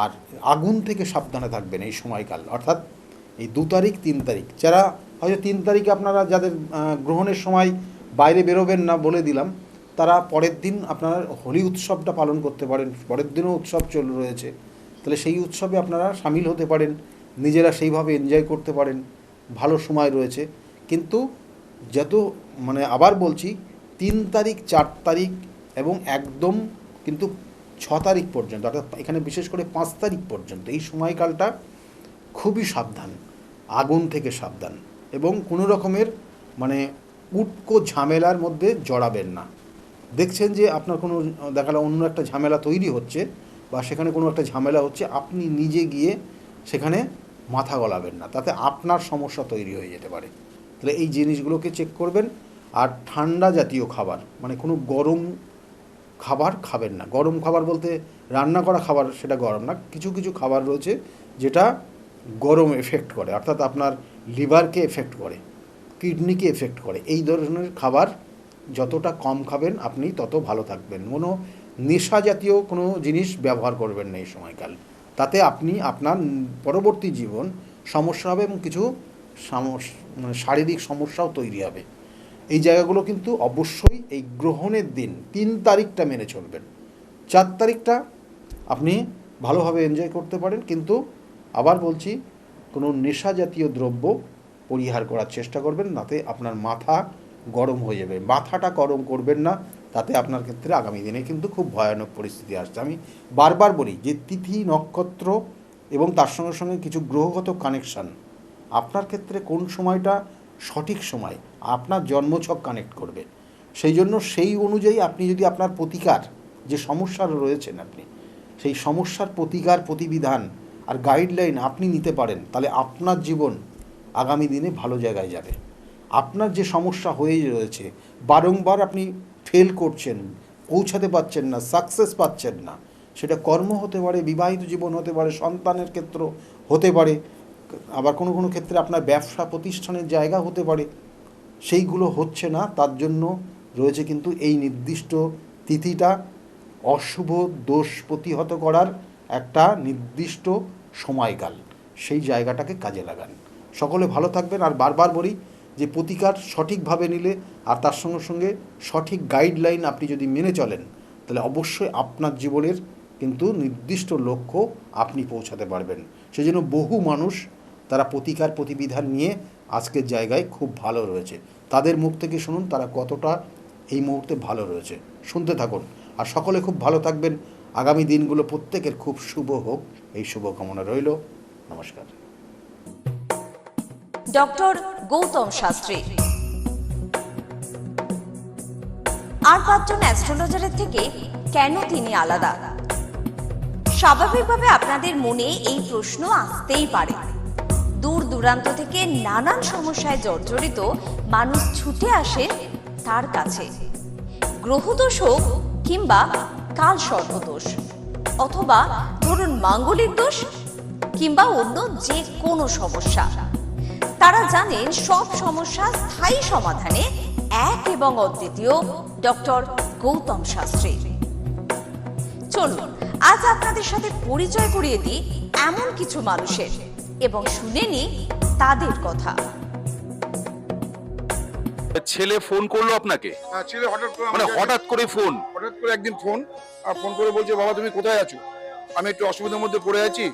A: আর আগুন থেকে সাবধানে থাকবেন এই সময়কাল, অর্থাৎ এই 2 তারিখ 3 তারিখ। যারা হয়তো 3 তারিখে আপনারা যাদের গ্রহণের সময় বাইরে বেরোবেন না বলে দিলাম, তারা পরের দিন আপনারা হোলি উৎসবটা পালন করতে পারেন। পরের দিনও উৎসব রয়েছে, তাহলে সেই উৎসবে আপনারা সামিল হতে পারেন, নিজেরা সেইভাবে এনজয় করতে পারেন, ভালো সময় রয়েছে। কিন্তু যত আবার বলছি 3 তারিখ 4 তারিখ এবং একদম কিন্তু 6 তারিখ পর্যন্ত, অর্থাৎ এখানে বিশেষ করে 5 তারিখ পর্যন্ত এই সময়কালটা খুবই সাবধান, আগুন থেকে সাবধান, এবং কোনো রকমের উটকো ঝামেলার মধ্যে জড়াবেন না। দেখছেন যে আপনার কোনো দেখালো অন্য একটা ঝামেলা তৈরি হচ্ছে বা সেখানে কোনো একটা ঝামেলা হচ্ছে, আপনি নিজে গিয়ে সেখানে মাথা গলাবেন না, তাতে আপনার সমস্যা তৈরি হয়ে যেতে পারে। তাহলে এই জিনিসগুলোকে চেক করবেন। আর ঠান্ডা জাতীয় খাবার, কোনো গরম খাবার খাবেন না। গরম খাবার বলতে রান্না করা খাবার, সেটা গরম না, কিছু কিছু খাবার রয়েছে যেটা গরম এফেক্ট করে, অর্থাৎ আপনার লিভারকে এফেক্ট করে, কিডনিকে এফেক্ট করে। এই ধরনের খাবার যতটা কম খাবেন আপনি তত ভালো থাকবেন। কোনো নেশা জাতীয় কোনো জিনিস ব্যবহার করবেন না এই সময়কাল, তাতে আপনি আপনার পরবর্তী জীবন সমস্যা হবে এবং কিছু শারীরিক সমস্যাও তৈরি হবে। এই জায়গাগুলো কিন্তু অবশ্যই এই গ্রহণের দিন 3 তারিখটা মেনে চলবেন। 4 তারিখটা আপনি ভালোভাবে এনজয় করতে পারেন, কিন্তু আবার বলছি কোনো নেশা জাতীয় দ্রব্য পরিহার করার চেষ্টা করবেন, তাতে আপনার মাথা গরম হয়ে যাবে। মাথাটা গরম করবেন না, তাতে আপনার ক্ষেত্রে আগামী দিনে কিন্তু খুব ভয়ানক পরিস্থিতি আসছে। আমি বারবার বলি যে তিথি, নক্ষত্র এবং তার সঙ্গে সঙ্গে কিছু গ্রহগত কানেকশান আপনার ক্ষেত্রে কোন সময়টা সঠিক সময় আপনার জন্মছক কানেক্ট করবে। সেই জন্য সেই অনুযায়ী আপনি যদি আপনার প্রতিকার, যে সমস্যা রয়েছেন আপনি সেই সমস্যার প্রতিকার, প্রতিবিধান আর গাইডলাইন আপনি নিতে পারেন, তাহলে আপনার জীবন আগামী দিনে ভালো জায়গায় যাবে। আপনার যে সমস্যা হয়ে রয়েছে, বারংবার আপনি ফেল করছেন, পৌঁছাতে পারছেন না, সাকসেস পাচ্ছেন না, সেটা কর্ম হতে পারে, বিবাহিত জীবন হতে পারে, সন্তানের ক্ষেত্র হতে পারে, আবার কোনো কোনো ক্ষেত্রে আপনার ব্যবসা প্রতিষ্ঠানের জায়গা হতে পারে, সেইগুলো হচ্ছে না। তার জন্য রয়েছে কিন্তু এই নির্দিষ্ট তিথিটা, অশুভ দোষ প্রতিহত করার একটা নির্দিষ্ট সময়কাল, সেই জায়গাটাকে কাজে লাগান। সকলে ভালো থাকবেন। আর বারবার বলি যে প্রতিকার সঠিকভাবে নিলে আর তার সঙ্গে সঙ্গে সঠিক গাইডলাইন আপনি যদি মেনে চলেন, তাহলে অবশ্যই আপনার জীবনের কিন্তু নির্দিষ্ট লক্ষ্য আপনি পৌঁছাতে পারবেন। সেজন্য বহু মানুষ তারা প্রতিকার প্রতিবিধান নিয়ে আজকের জায়গায় খুব ভালো রয়েছে। তাদের মুখ থেকে শুনুন তারা কতটা এই মুহূর্তে ভালো রয়েছে। শুনতে থাকুন আর সকলে খুব ভালো থাকবেন। আগামী দিনগুলো প্রত্যেকের খুব শুভ হোক, এই শুভকামনা রইল। নমস্কার।
B: ডক্টর গৌতম শাস্ত্রী আর 5 জন অ্যাস্ট্রোলজারের থেকে কেন তিনি আলাদা? স্বাভাবিকভাবে আপনাদের মনে এই প্রশ্ন আসতেই পারে। দূর দূরান্ত থেকে নানান সমস্যায় জর্জরিত মানুষ ছুটে আসেন তার কাছে। গ্রহদোষ হোক কিংবা কাল সর্পদোষ, অথবা ধরুন মাঙ্গলিক দোষ কিংবা অন্য যে কোনো সমস্যা, তারা জানেন সব সমস্যা স্থায়ী সমাধানে এক এবং অদ্বিতীয় ডক্টর গৌতম শাস্ত্রী। চলুন আজ আপনাদের সাথে পরিচয় করিয়ে দিই এমন কিছু মানুষের এবং শুনে নিই তাদের কথা।
C: ছেলে ফোন করলো আপনাকে?
D: হ্যাঁ, ছেলে হঠাৎ করে
C: হঠাৎ করে ফোন?
D: হঠাৎ করে একদিন ফোন করে বলছে, বাবা তুমি কোথায় আছো? আমি একটু অসুবিধার মধ্যে পড়ে আছি,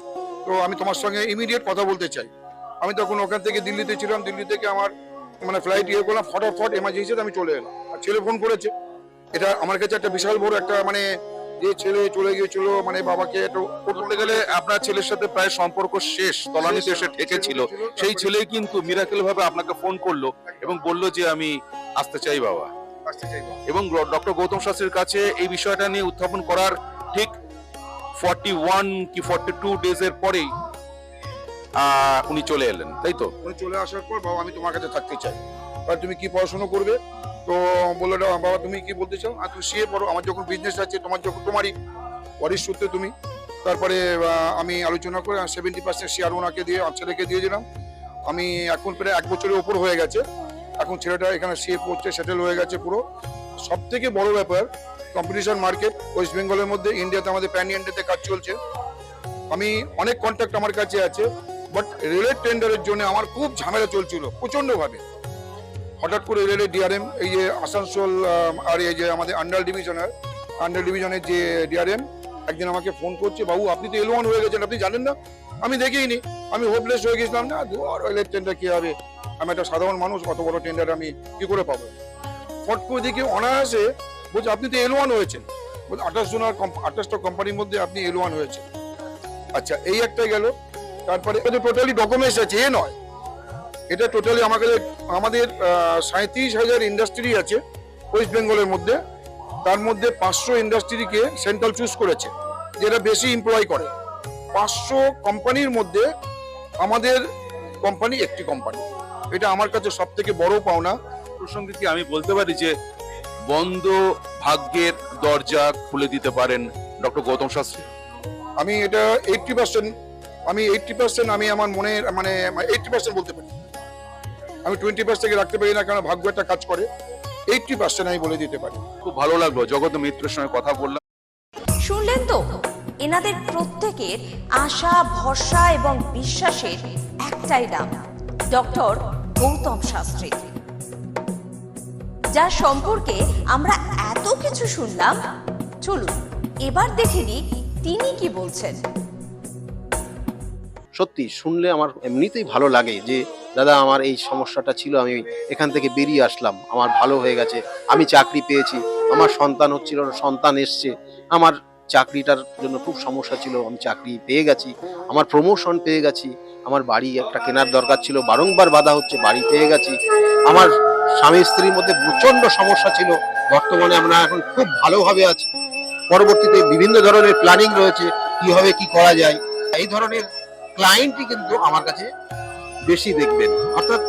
D: তো আমি তোমার সঙ্গে ইমিডিয়েট কথা বলতে চাই। আমি তখন ওখান থেকে দিল্লিতে ছিলাম, দিল্লি থেকে আমার ফ্লাইট করলাম, ফটাফট এমার্জেন্সিতে আমি চলে এলাম। আর ছেলে ফোন করেছে, এটা আমার কাছে একটা বিশাল বড় একটা যে ছেলে চলে গিয়েছিল বাবাকে একটু
C: বলতে গেলে আপনার ছেলের সাথে প্রায় সম্পর্ক শেষ, তলানিতে এসে ঠেকেছিল। সেই ছেলে কিন্তু মিরাকেল ভাবে আপনাকে ফোন করলো এবং বললো যে আমি আসতে চাই বাবা। এবং ডক্টর গৌতম শাস্ত্রীর কাছে এই বিষয়টা নিয়ে উত্থাপন করার ঠিক 41 কি 42 ডেজ এর পরেই উনি চলে এলেন, তাই তো?
D: উনি চলে আসার পর, বাবা আমি তোমার কাছে থাকতে চাই, আর তুমি কি পড়াশোনা করবে? তো বললো, বাবা তুমি কি বলতে চাও? আর তুমি সিএ পড়ো, আমার যখন বিজনেস আছে, তোমারই ওয়ারিশ সূত্রে তুমি। তারপরে আমি আলোচনা করে 70% শেয়ার ওনাকে দিয়ে ছেলেকে দিয়ে দিলাম। আমি এখন প্রায় 1 বছরের ওপর হয়ে গেছে, এখন ছেলেটা এখানে সিএ পড়ছে, সেটেল হয়ে গেছে পুরো। সব থেকে বড় ব্যাপার, কম্পিটিশন মার্কেট ওয়েস্ট বেঙ্গলের মধ্যে, ইন্ডিয়াতে আমাদের প্যান ইন্ডিয়াতে কাজ চলছে। আমি অনেক কন্ট্যাক্ট আমার কাছে আছে, বাট রেলের টেন্ডারের জন্য আমার খুব ঝামেলা চলছিল প্রচন্ড ভাবে। হঠাৎ করে রেলের ডিআরএম, এই যে আসানসোল আর এই যে আমাদের আন্ডার ডিভিশনের যে ডিআরএম একদিন আমাকে ফোন করছে, বাবু আপনি তো L1 হয়ে গেছেন, আপনি জানেন না? আমি দেখিনি, আমি হোপলেস হয়ে গেছিলাম। না রেলের টেন্ডার কি হবে, আমি একটা সাধারণ মানুষ, অত বড় টেন্ডার আমি কি করে পাবো? ফট করে দেখি অনায়াসে বলছে আপনি তো L1 হয়েছেন। বলছে 28টা কোম্পানির মধ্যে আপনি L1 হয়েছেন। আচ্ছা, এই একটা গেল। তারপরে টোটালি ডকুমেন্টস আছে, এ নয়, এটা টোটালি আমাদের 37,000 ইন্ডাস্ট্রি আছে ওয়েস্ট বেঙ্গলের মধ্যে। তার মধ্যে 500 ইন্ডাস্ট্রিকে সেন্ট্রাল চুজ করেছে, যেটা বেশি এমপ্লয় করে। 500 কোম্পানির মধ্যে আমাদের কোম্পানি একটি কোম্পানি, এটা আমার কাছে সব থেকে বড় পাওনা।
C: প্রসঙ্গে কি আমি বলতে পারি যে বন্ধ ভাগ্যের দরজা খুলে দিতে পারেন ডক্টর গৌতম শাস্ত্রী?
D: আমি এটা 80% আমি আমার মনের 80% বলতে পারি। আমি 20% থেকে রাখতে পারি না, কারণ ভাগ্য একটা কাজ করে। 80% আমি বলে দিতে পারি।
C: খুব ভালো লাগলো জগত মিত্রের সঙ্গে কথা বললাম।
B: শুনলেন তো, এনাদের প্রত্যেকের আশা, ভরসা এবং বিশ্বাসের একটাই নাম, ডক্টর গৌতম শাস্ত্রী, যার সম্পর্কে আমরা এত কিছু শুনলাম। চলুন এবার দেখে নিই তিনি কি বলছেন।
E: সত্যি শুনলে আমার এমনিতেই ভালো লাগে যে দাদা আমার এই সমস্যাটা ছিল, আমি এখান থেকে বেরিয়ে আসলাম, আমার ভালো হয়ে গেছে, আমি চাকরি পেয়েছি, আমার সন্তান হচ্ছিল না, সন্তান এসছে, আমার চাকরিটার জন্য খুব সমস্যা ছিল, আমি চাকরি পেয়ে গেছি, আমার প্রমোশন পেয়ে গেছি, আমার বাড়ি একটা কেনার দরকার ছিল, বারংবার বাধা হচ্ছে, বাড়ি পেয়ে গেছি, আমার স্বামী স্ত্রীর মধ্যে প্রচন্ড সমস্যা ছিল, বর্তমানে আমরা এখন খুব ভালোভাবে আছি, পরবর্তীতে বিভিন্ন ধরনের প্ল্যানিং রয়েছে কিভাবে কি করা যায়। এই ধরনের ক্লায়েন্টই কিন্তু আমার কাছে বেশি দেখবেন, অর্থাৎ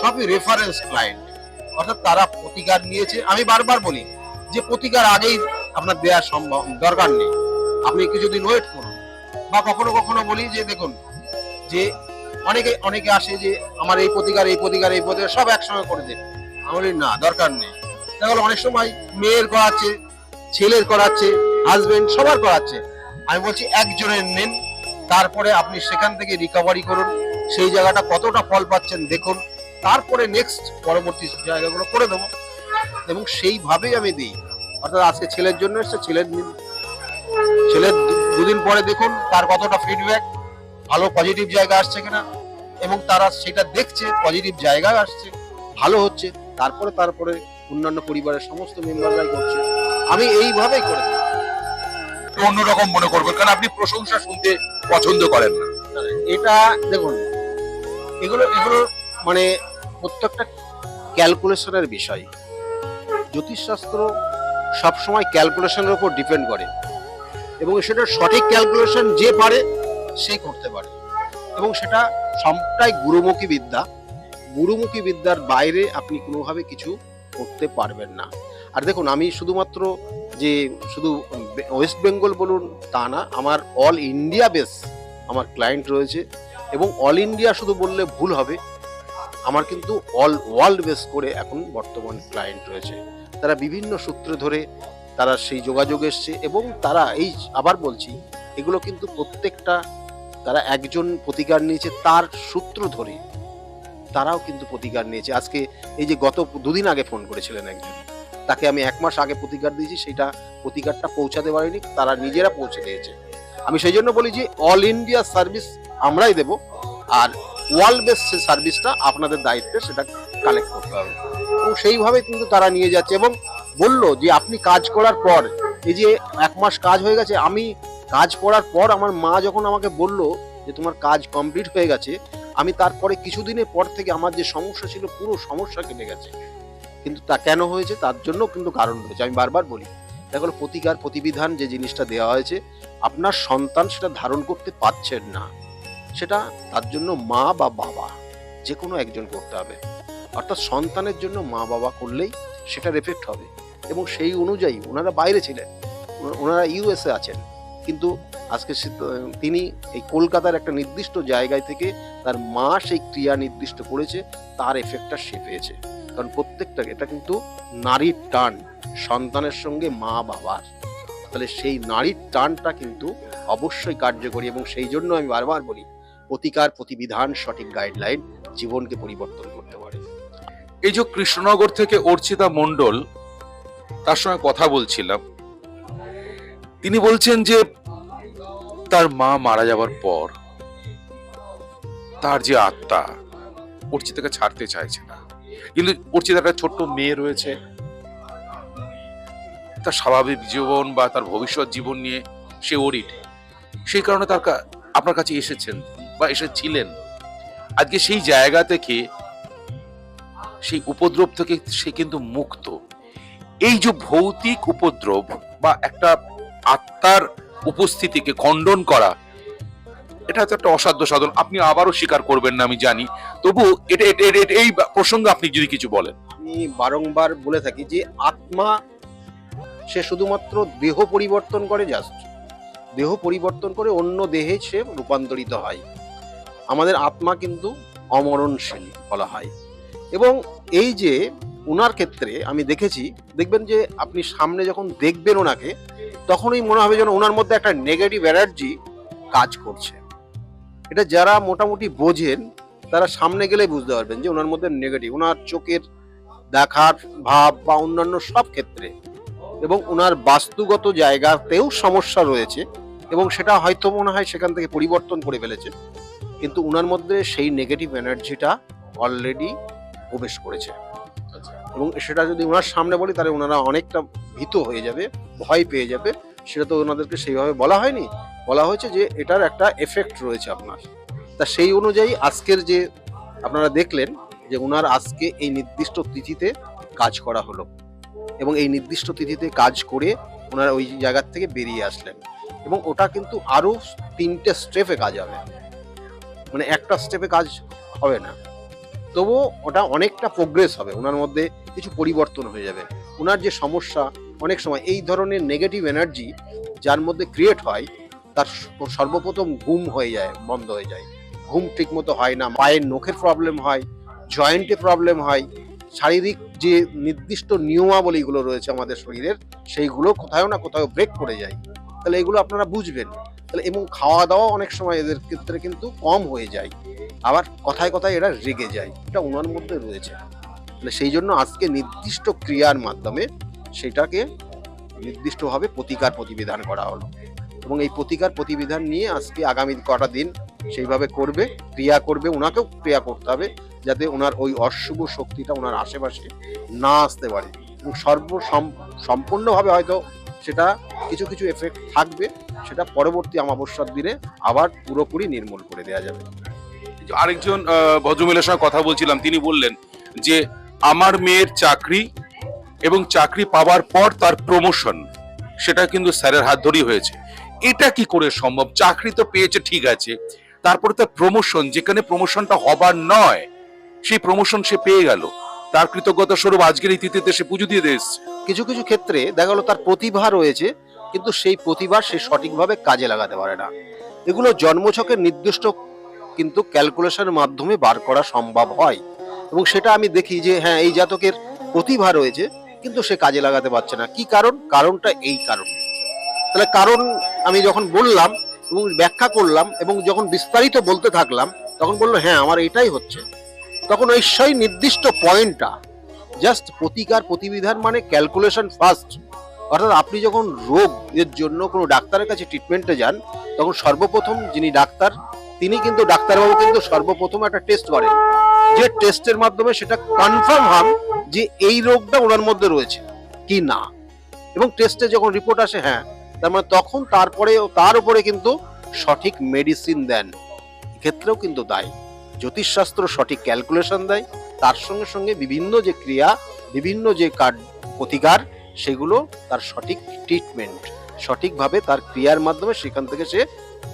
E: সবই রেফারেন্স ক্লায়েন্ট, অর্থাৎ তারা প্রতিকার নিয়েছে। আমি বারবার বলি যে প্রতিকার আগেই আপনার দেওয়া সম্ভব দরকার নেই, আপনি কিছুদিন ওয়েট করুন। বা কখনো কখনো বলি যে দেখুন যে অনেকে আসে যে আমার এই প্রতিকার সব একসঙ্গে করে দেন, আমি বলি না, দরকার নেই। দেখো অনেক সময় মেয়ের করাচ্ছে, ছেলের করাচ্ছে, হাজবেন্ড সবার করাচ্ছে, আমি বলছি একজনের নেন, তারপরে আপনি সেখান থেকে রিকভারি করুন, সেই জায়গাটা কতটা ফল পাচ্ছেন দেখুন, তারপরে নেক্সট পরবর্তী জায়গাগুলো করে দেবো। এবং সেইভাবেই আমি দিই, অর্থাৎ আজকে ছেলের জন্য এসছে, ছেলের দুদিন পরে দেখুন তার কতটা ফিডব্যাক, ভালো পজিটিভ জায়গা আসছে কিনা, এবং তারা সেটা দেখছে পজিটিভ জায়গায় আসছে, ভালো হচ্ছে, তারপরে অন্যান্য পরিবারের সমস্ত মেম্বাররাই করছে। আমি এইভাবেই করে থাকি।
C: অন্যরকম মনে করবেন, কারণ আপনি প্রশংসা শুনতে পছন্দ করেন না।
E: এটা দেখুন, এগুলো মানে প্রত্যেকটা ক্যালকুলেশনের বিষয়। জ্যোতিষশাস্ত্র সবসময় ক্যালকুলেশনের উপর ডিপেন্ড করে, এবং সেটা সঠিক ক্যালকুলেশন যে পারে সেই করতে পারে, এবং সেটা সবটাই গুরুমুখী বিদ্যা। গুরুমুখী বিদ্যার বাইরে আপনি কোনোভাবে কিছু করতে পারবেন না। আর দেখুন, আমি শুধুমাত্র যে শুধু ওয়েস্ট বেঙ্গল বলুন তা না, আমার অল ইন্ডিয়া বেস আমার ক্লায়েন্ট রয়েছে, এবং অল ইন্ডিয়া শুধু বললে ভুল হবে, আমার কিন্তু অল ওয়ার্ল্ড বেস করে এখন বর্তমান ক্লায়েন্ট রয়েছে। তারা বিভিন্ন সূত্র ধরে তারা সেই যোগাযোগ এসছে, এবং তারা এই আবার বলছি, এগুলো কিন্তু প্রত্যেকটা তারা একজন প্রতিকার নিয়েছে তার সূত্র ধরে, তারাও কিন্তু প্রতিকার নিয়েছে। আজকে এই যে গত 2 দিন আগে ফোন করেছিলেন একজন, তাকে আমি 1 মাস আগে প্রতিকার দিয়েছি, সেটা প্রতিকারটা পৌঁছাতে পারিনি, তারা নিজেরা পৌঁছে দিয়েছে। আমি সেই জন্য বলি যে অল ইন্ডিয়া সার্ভিস আমরাই দেব, আর ওয়ার্ল্ড বেস সার্ভিসটা আপনাদের দায়িত্বে সেটা কালেক্ট করতে হবে, এবং সেইভাবে কিন্তু তারা নিয়ে যাচ্ছে। এবং বললো যে আপনি কাজ করার পর, এই যে 1 মাস কাজ হয়ে গেছে, আমি কাজ করার পর আমার মা যখন আমাকে বলল যে তোমার কাজ কমপ্লিট হয়ে গেছে, আমি তারপরে কিছুদিনের পর থেকে আমার যে সমস্যা ছিল পুরো সমস্যা কেটে গেছে। কিন্তু তা কেন হয়েছে, তার জন্য কিন্তু কারণ রয়েছে। আমি বারবার বলি, দেখো প্রতিকার প্রতিবিধান যে জিনিসটা দেওয়া হয়েছে, আপনার সন্তান সেটা ধারণ করতে পারছেন না, সেটা তার জন্য মা বা বাবা যে কোনো একজন করতে হবে। অর্থাৎ সন্তানের জন্য মা বাবা করলেই সেটার এফেক্ট হবে, এবং সেই অনুযায়ী ওনারা বাইরে ছিলেন, ওনারা ইউএসএ আছেন, কিন্তু আজকে তিনি এই কলকাতার একটা নির্দিষ্ট জায়গায় থেকে তার মা সেই ক্রিয়া নির্দিষ্ট করেছে, তার এফেক্টটা সে পেয়েছে। কারণ প্রত্যেকটা এটা কিন্তু নারীর টান সন্তানের সঙ্গে মা বাবার, তাহলে সেই নারীর টানটা কিন্তু অবশ্যই কার্যকরী, এবং সেই জন্য আমি বারবার বলি, প্রতিকার প্রতিবিধান সঠিক গাইডলাইন জীবনকে পরিবর্তন করতে পারে।
C: এই যে কৃষ্ণনগর থেকে অর্চিতা মণ্ডল, তার সঙ্গে কথা বলছিলাম, তিনি বলছেন যে তার মা মারা যাবার পর তার যে আত্মা অর্চিতাকে ছাড়তে চাইছে না, কিন্তু অর্চিতার একটা ছোট্ট মেয়ে রয়েছে, তার স্বাভাবিক জীবন বা তার ভবিষ্যৎ জীবন নিয়ে সে ওরিড, সেই কারণে আপনার কাছে এসেছেন বা এসেছিলেন। আজকে সেই জায়গা থেকে, সেই উপদ্রব থেকে সে কিন্তু মুক্ত। এই যে ভৌতিক উপদ্রব বা একটা আত্মার উপস্থিতিকে খণ্ডন করা, এটা তো একটা অসাধ্য সাধন। আপনি আবারও স্বীকার করবেন না আমি জানি, তবু এটা এই প্রসঙ্গে আপনি যদি কিছু বলেন।
E: আমি বারংবার বলে থাকি যে আত্মা সে শুধুমাত্র দেহ পরিবর্তন করে, জাস্ট দেহ পরিবর্তন করে অন্য দেহে সে রূপান্তরিত হয়। আমাদের আত্মা কিন্তু অমরণশীল বলা হয়, এবং এই যে ওনার ক্ষেত্রে আমি দেখেছি, দেখবেন যে আপনি সামনে যখন দেখবেন ওনাকে, তখনই মনে হবে যেন ওনার মধ্যে একটা নেগেটিভ এনার্জি কাজ করছে। এটা যারা মোটামুটি বোঝেন তারা সামনে গেলে বুঝতে পারবেন যে ওনার মধ্যে নেগেটিভ, ওনার চোখের দেখার ভাব বা অন্যান্য সব ক্ষেত্রে, এবং ওনার বাস্তুগত জায়গাতেও সমস্যা রয়েছে, এবং সেটা হয়তো মনে হয় সেখান থেকে পরিবর্তন করে ফেলেছে, কিন্তু ওনার মধ্যে সেই নেগেটিভ এনার্জিটা অলরেডি প্রবেশ করেছে। এবং সেটা যদি ওনার সামনে বলি তাহলে ওনারা অনেকটা ভীত হয়ে যাবে, ভয় পেয়ে যাবে। সেটা তো ওনাদেরকে সেইভাবে বলা হয়নি, বলা হয়েছে যে এটার একটা এফেক্ট রয়েছে আপনার। তা সেই অনুযায়ী আজকের যে আপনারা দেখলেন যে ওনার আজকে এই নির্দিষ্ট তিথিতে কাজ করা হলো, এবং এই নির্দিষ্ট তিথিতে কাজ করে ওনারা ওই জায়গার থেকে বেরিয়ে আসলেন, এবং ওটা কিন্তু আরো 3টে স্টেপে কাজ হবে, মানে একটা স্টেপে কাজ হবে না, তবুও ওটা অনেকটা প্রোগ্রেস হবে, ওনার মধ্যে কিছু পরিবর্তন হয়ে যাবে। ওনার যে সমস্যা, অনেক সময় এই ধরনের নেগেটিভ এনার্জি যার মধ্যে ক্রিয়েট হয়, তার সর্বপ্রথম ঘুম হয়ে যায়, বন্ধ হয়ে যায়, ঘুম ঠিক মতো হয় না, পায়ের নখের প্রবলেম হয়, জয়েন্টে প্রবলেম হয়, শারীরিক যে নির্দিষ্ট নিয়মাবলীগুলো রয়েছে আমাদের শরীরের, সেইগুলো কোথাও না কোথাও ব্রেক করে যায়। তাহলে এগুলো আপনারা বুঝবেন। তাহলে এবং খাওয়া দাওয়া অনেক সময় এদের ক্ষেত্রে কিন্তু কম হয়ে যায়, আবার কথায় কথায় এরা রেগে যায়, এটা ওনার মধ্যে রয়েছে। তাহলে সেই জন্য আজকে নির্দিষ্ট ক্রিয়ার মাধ্যমে সেটাকে নির্দিষ্টভাবে প্রতিকার প্রতিবিধান করা হলো, এবং এই প্রতিকার প্রতিবিধান নিয়ে আজকে আগামী কটা দিন সেইভাবে করবে, ক্রিয়া করবে, ওনাকেও ক্রিয়া করতে হবে যাতে ওনার ওই অশুভ শক্তিটা ওনার আশেপাশে না আসতে পারে। এবং সম্পূর্ণভাবে হয়তো সেটা কিছু কিছু এফেক্ট থাকবে, সেটা পরবর্তী অমাবস্যার দিনে আবার পুরোপুরি নির্মূল করে দেওয়া যাবে।
C: আরেকজন ভদ্রমহিলার সঙ্গে কথা বলছিলাম, তিনি বললেন যে আমার মেয়ের চাকরি এবং চাকরি পাওয়ার পর তার প্রমোশন, সেটা কিন্তু স্যারের হাত ধরেই হয়েছে। এটা কি করে সম্ভব? চাকরি তো পেয়েছে ঠিক আছে, তারপরে তার প্রমোশন, যেখানে প্রমোশনটা হবার নয় সেই প্রমোশন সে পেয়ে গেল, তার কৃতজ্ঞতা স্বরূপ আজকের এই তিথিতে সে পুজো দিয়ে এসেছে।
E: কিছু কিছু ক্ষেত্রে দেখা গেল তার প্রতিভা রয়েছে, কিন্তু সেই প্রতিভা সে সঠিকভাবে কাজে লাগাতে পারে না। এগুলো জন্মছকের নির্দিষ্ট কিন্তু ক্যালকুলেশনের মাধ্যমে বার করা সম্ভব হয়, এবং সেটা আমি দেখি যে হ্যাঁ, এই জাতকের প্রতিভা রয়েছে কিন্তু সে কাজে লাগাতে পারছে না। কি কারণ? কারণটা এই কারণ। তাহলে কারণ আমি যখন বললাম এবং ব্যাখ্যা করলাম এবং যখন বিস্তারিত বলতে থাকলাম, তখন বললো হ্যাঁ আমার এটাই হচ্ছে। তখন ওই সেই নির্দিষ্ট পয়েন্টটা জাস্ট প্রতিকার প্রতিবিধান মানে ক্যালকুলেশন ফার্স্ট। অর্থাৎ আপনি যখন রোগ এর জন্য কোনো ডাক্তারের কাছে ট্রিটমেন্টে যান, তখন সর্বপ্রথম যিনি ডাক্তার, তিনি কিন্তু ডাক্তারবাবু কিন্তু সর্বপ্রথম একটা টেস্ট করেন, যে টেস্টের মাধ্যমে সেটা কনফার্ম হন যে এই রোগটা ওনার মধ্যে রয়েছে কি না। এবং টেস্টে যখন রিপোর্ট আসে হ্যাঁ, তার মানে তখন তারপরে তার উপরে কিন্তু সঠিক মেডিসিন দেন। এক্ষেত্রেও কিন্তু দায়ী জ্যোতিষশাস্ত্র সঠিক ক্যালকুলেশন দেয়, তার সঙ্গে সঙ্গে বিভিন্ন যে ক্রিয়া, বিভিন্ন যে প্রতিকার, সেগুলো তার সঠিক ট্রিটমেন্ট, সঠিকভাবে তার ক্রিয়ার মাধ্যমে সেখান থেকে সে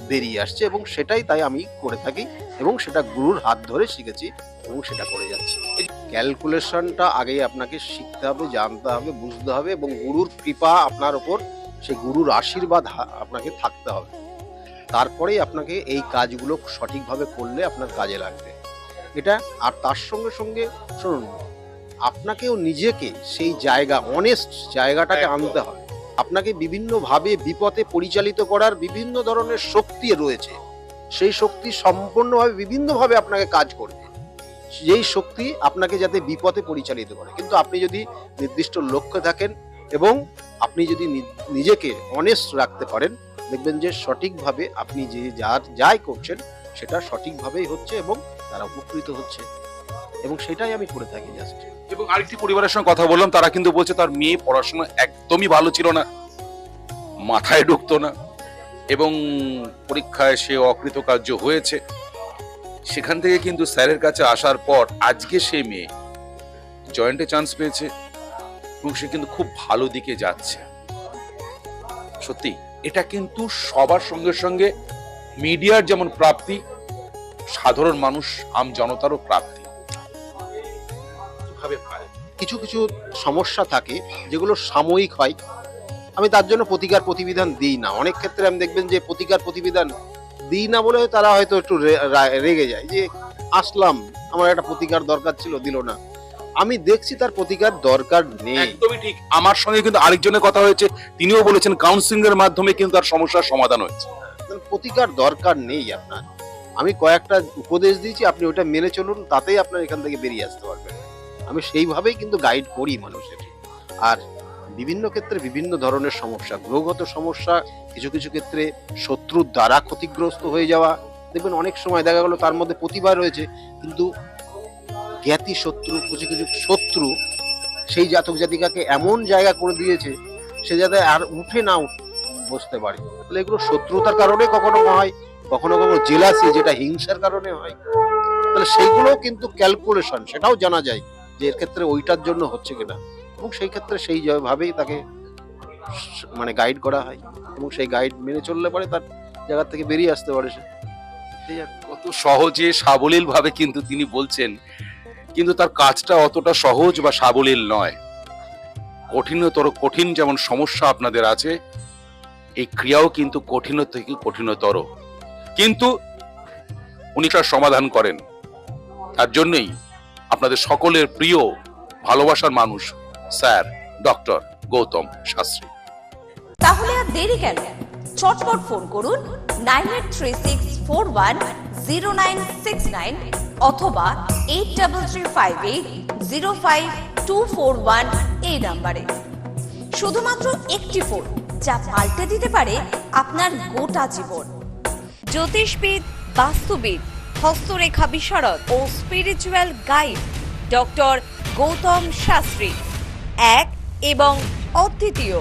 E: বেরিয়ে আসছে। এবং সেটাই তাই আমি করে থাকি এবং সেটা গুরুর হাত ধরে শিখেছি এবং সেটা করে যাচ্ছি। ক্যালকুলেশনটা আগেই আপনাকে শিখতে হবে, জানতে হবে, বুঝতে হবে, এবং গুরুর কৃপা আপনার ওপর, সেই গুরুর আশীর্বাদ আপনাকে থাকতে হবে। তারপরেই আপনাকে এই কাজগুলো সঠিকভাবে করলে আপনার কাজে লাগবে এটা। আর তার সঙ্গে সঙ্গে শুনুন, আপনাকেও নিজেকে সেই জায়গা, অনেস্ট জায়গাটাকে আনতে হবে। আপনাকে বিভিন্নভাবে বিপথে পরিচালিত করার বিভিন্ন ধরনের শক্তি রয়েছে, সেই শক্তি সম্পূর্ণভাবে বিভিন্নভাবে আপনাকে কাজ করবে, যেই শক্তি আপনাকে যাতে বিপথে পরিচালিত করে। কিন্তু আপনি যদি নির্দিষ্ট লক্ষ্যে থাকেন এবং আপনি যদি নিজেকে অনেস্ট রাখতে পারেন, দেখবেন যে সঠিকভাবে আপনি যে যাই করছেন সেটা সঠিকভাবেই হচ্ছে এবং তারা উপকৃত হচ্ছে, এবং সেটাই আমি করে থাকি জাস্ট।
C: এবং আরেকটি পরিবারের সঙ্গে কথা বললাম, তারা কিন্তু বলছে তার মেয়ে পড়াশোনা একদমই ভালো ছিল না, মাথায় ঢুকতো না, এবং পরীক্ষায় সে অকৃতকার্য হয়েছে। সেখান থেকে কিন্তু স্যারের কাছে আসার পর আজকে সে মেয়ে জয়েন্টে চান্স পেয়েছে এবং সে কিন্তু খুব ভালো দিকে যাচ্ছে। সত্যি এটা কিন্তু সবার সঙ্গে সঙ্গে মিডিয়ার যেমন প্রাপ্তি, সাধারণ মানুষ আম জনতারও প্রাপ্তি।
E: কিছু কিছু সমস্যা থাকে যেগুলো সাময়িক হয়, আমি তার জন্য প্রতিকার প্রতিবিধান দিই না। অনেক ক্ষেত্রে আমি দেখবেন যে প্রতিকার প্রতিবিধান দিই না বলে তারা হয়তো একটু রেগে যায় যে আসলাম, আমার একটা প্রতিকার দরকার ছিল, দিল না। আমি দেখছি তার প্রতিকার দরকার নেই।
C: একদমই ঠিক। আমার সঙ্গে কিন্তু আরেকজনের কথা হয়েছে, তিনিও বলেছেন কাউন্সিলিং এর মাধ্যমে কিন্তু তার সমস্যার সমাধান হয়েছে।
E: প্রতিকার দরকার নেই আপনার। আমি কয়েকটা উপদেশ দিয়েছি, আপনি ওটা মেনে চলুন, তাতেই আপনার এখান থেকে বেরিয়ে আসতে পারবেন। আমি সেইভাবেই কিন্তু গাইড করি মানুষের। আর বিভিন্ন ক্ষেত্রে বিভিন্ন ধরনের সমস্যা, গ্রহগত সমস্যা, কিছু কিছু ক্ষেত্রে শত্রুর দ্বারা ক্ষতিগ্রস্ত হয়ে যাওয়া, দেখবেন অনেক সময় দেখা গেল তার মধ্যে প্রতিভা রয়েছে কিন্তু জ্ঞাতি শত্রু, কিছু কিছু শত্রু সেই জাতক জাতিকাকে এমন জায়গা করে দিয়েছে সে যাতে আর উঠে না বসতে পারে। তাহলে এগুলো শত্রুতার কারণে কখনো হয়, কখনো কখনো জেলাসি, যেটা হিংসার কারণে হয়। তাহলে সেইগুলো কিন্তু ক্যালকুলেশন, সেটাও জানা যায় যে এর ক্ষেত্রে ওইটার জন্য হচ্ছে কিনা, এবং সেই ক্ষেত্রে সেই ভাবেই তাকে মানে গাইড করা হয় এবং সেই গাইড মেনে চললে পরে তার জায়গা থেকে বেরিয়ে আসতে পারে সে।
C: কত সহজে সাবলীল ভাবে কিন্তু তিনি বলছেন, কিন্তু তার কাজটা অতটা সহজ বা সাবলীল নয়। কঠিন যেমন সমস্যা আপনাদের আছে, এই ক্রিয়াও কিন্তু কঠিন থেকে কঠিনতর, কিন্তু উনি তার সমাধান করেন। তার জন্যই আপনাদের সকলের প্রিয় ভালোবাসার মানুষ স্যার ডক্টর গৌতম শাস্ত্রী।
B: তাহলে আর দেরি কেন? চটপট ফোন করুন 9836410969 অথবা 8335805241 এই নাম্বারে। শুধুমাত্র একটি ফোন, যা পাল্টে দিতে পারে আপনার গোটা জীবন। জ্যোতিষবিদ, বাস্তুবিদ, হস্তরেখা বিশারদ ও spiritual guide doctor Gautam Shastri, এক এবং অদ্বিতীয়।